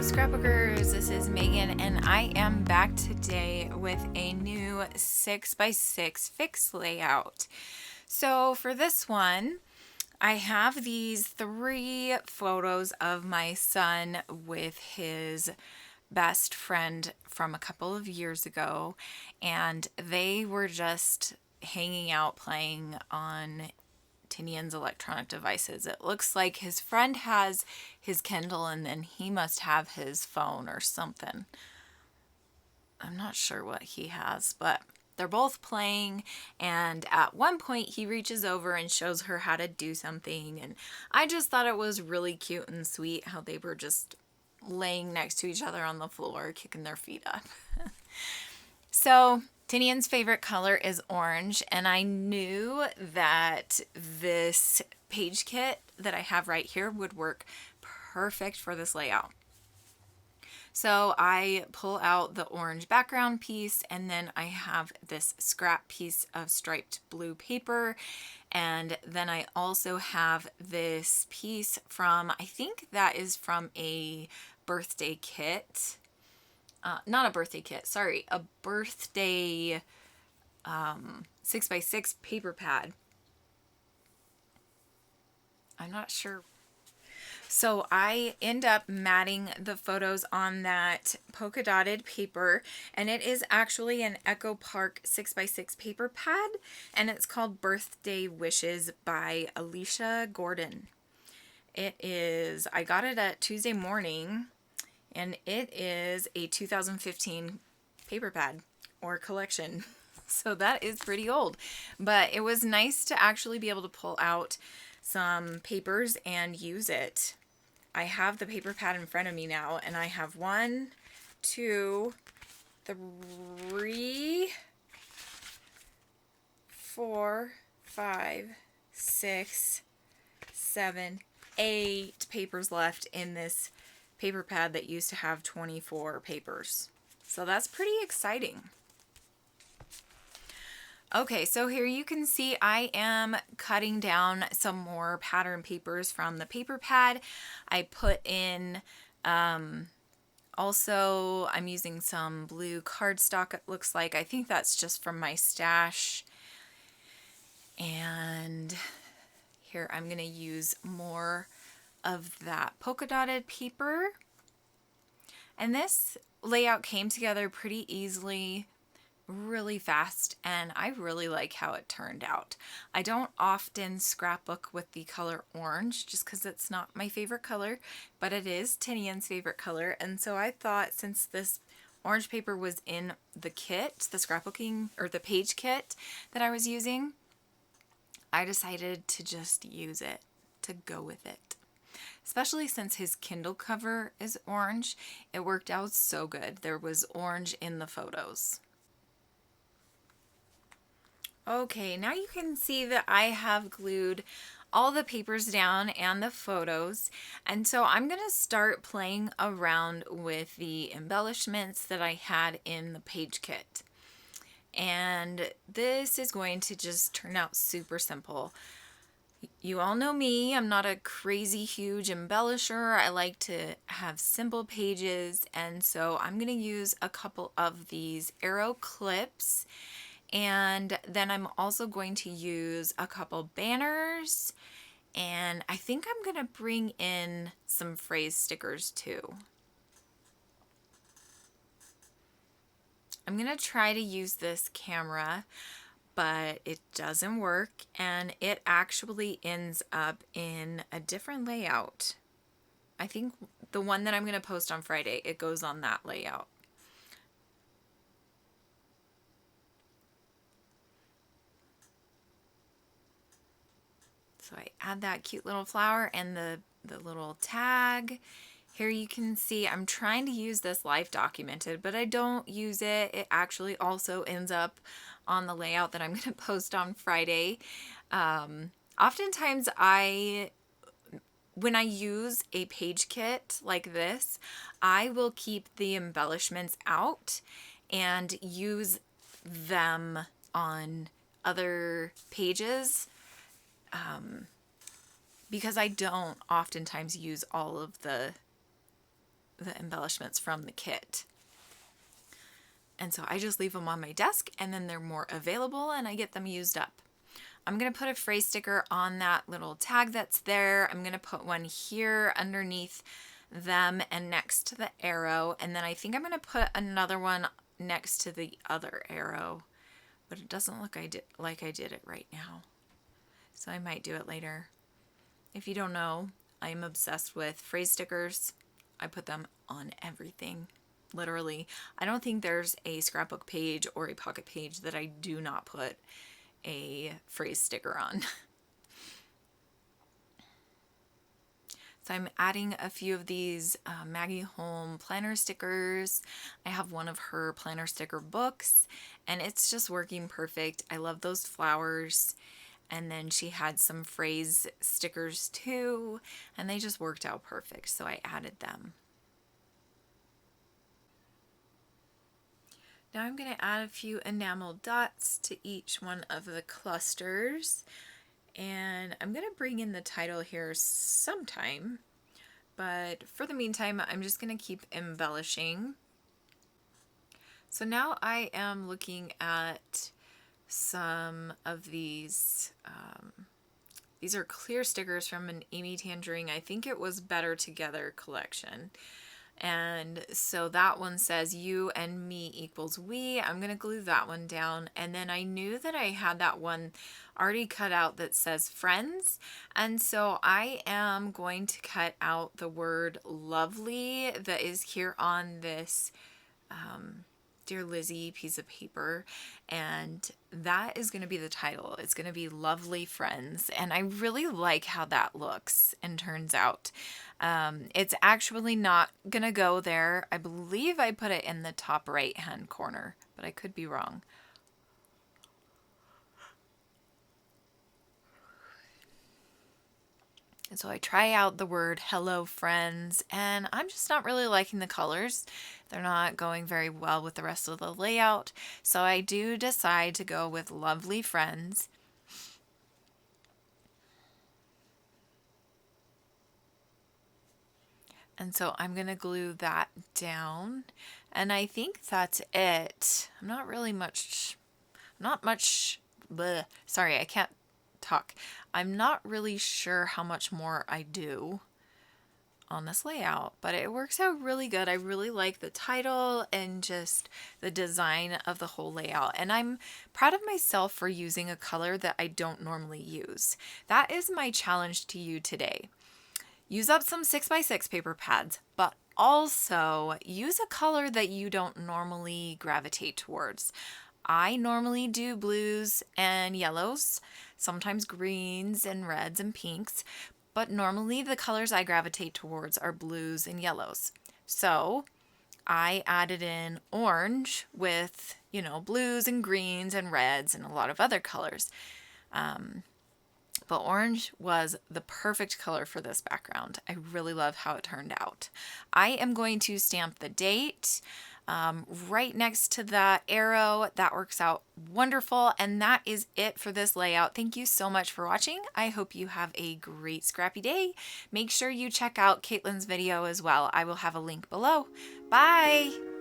Scrapbookers, this is Megan and I am back today with a new 6x6 fix layout. So for this one, I have these 3 photos of my son with his best friend from a couple of years ago, and they were just hanging out playing on Tinian's electronic devices. It looks like his friend has his Kindle and then he must have his phone or something. I'm not sure what he has, but they're both playing, and at one point he reaches over and shows her how to do something, and I just thought it was really cute and sweet how they were just laying next to each other on the floor, kicking their feet up. So Tinian's favorite color is orange, and I knew that this page kit that I have right here would work perfect for this layout. So I pull out the orange background piece, and then I have this scrap piece of striped blue paper, and then I also have this piece from, I think that is from a birthday kit. Not a birthday kit, sorry, a birthday 6x6 paper pad. I'm not sure. So I end up matting the photos on that polka dotted paper, and it is actually an Echo Park 6x6 paper pad, and it's called Birthday Wishes by Alicia Gordon. It is, I got it at Tuesday morning, and it is a 2015 paper pad or collection. So that is pretty old, but it was nice to actually be able to pull out some papers and use it. I have the paper pad in front of me now, and I have 1, 2, 3, 4, 5, 6, 7, 8 papers left in this paper pad that used to have 24 papers. So that's pretty exciting. Okay, so here you can see I am cutting down some more pattern papers from the paper pad. I put in, also I'm using some blue cardstock, it looks like. I think that's just from my stash. And here I'm going to use more of that polka dotted paper. And this layout came together pretty easily, really fast, and I really like how it turned out. I don't often scrapbook with the color orange just because it's not my favorite color, but it is Tinian's favorite color, and so I thought since this orange paper was in the kit, the scrapbooking or the page kit that I was using, I decided to just use it, to go with it. Especially since his Kindle cover is orange, it worked out so good. There was orange in the photos. Okay, now you can see that I have glued all the papers down and the photos, and so I'm going to start playing around with the embellishments that I had in the page kit. And this is going to just turn out super simple. You all know me, I'm not a crazy huge embellisher. I like to have simple pages, and so I'm going to use a couple of these arrow clips. And then I'm also going to use a couple banners, and I think I'm going to bring in some phrase stickers too. I'm going to try to use this camera, but it doesn't work, and it actually ends up in a different layout. I think the one that I'm going to post on Friday, it goes on that layout. So I add that cute little flower and the little tag. Here you can see I'm trying to use this live documented, but I don't use it. It actually also ends up on the layout that I'm going to post on Friday. Oftentimes when I use a page kit like this, I will keep the embellishments out and use them on other pages. Because I don't oftentimes use all of the the embellishments from the kit. And so I just leave them on my desk, and then they're more available and I get them used up. I'm going to put a phrase sticker on that little tag that's there. I'm going to put one here underneath them and next to the arrow. And then I think I'm going to put another one next to the other arrow, but it doesn't look like I did it right now. So I might do it later. If you don't know, I'm obsessed with phrase stickers. I put them on everything. Literally, I don't think there's a scrapbook page or a pocket page that I do not put a phrase sticker on. So I'm adding a few of these Maggie Holm planner stickers. I have one of her planner sticker books, and it's just working perfect. I love those flowers. And then she had some phrase stickers too, and they just worked out perfect, so I added them. Now I'm going to add a few enamel dots to each one of the clusters, and I'm going to bring in the title here sometime, but for the meantime I'm just going to keep embellishing. So now I am looking at some of these. These are clear stickers from an Amy Tangerine, I think it was Better Together collection. And so that one says you and me equals we. I'm going to glue that one down. And then I knew that I had that one already cut out that says friends. And so I am going to cut out the word lovely that is here on this Dear Lizzie piece of paper, and that is going to be the title. It's going to be Lovely Friends, and I really like how that looks and turns out. It's actually not going to go there. I believe I put it in the top right hand corner, but I could be wrong. And so I try out the word hello friends, and I'm just not really liking the colors. They're not going very well with the rest of the layout. So I do decide to go with lovely friends. And so I'm going to glue that down. And I think that's it. Sorry, I can't talk. I'm not really sure how much more I do on this layout, but it works out really good. I really like the title and just the design of the whole layout, and I'm proud of myself for using a color that I don't normally use. That is my challenge to you today. Use up some 6x6 paper pads, but also use a color that you don't normally gravitate towards. I normally do blues and yellows, sometimes greens and reds and pinks, but normally the colors I gravitate towards are blues and yellows. So I added in orange with, blues and greens and reds and a lot of other colors. But orange was the perfect color for this background. I really love how it turned out. I am going to stamp the date right next to the arrow. That works out wonderful. And that is it for this layout. Thank you so much for watching. I hope you have a great scrappy day. Make sure you check out Caitlin's video as well. I will have a link below. Bye.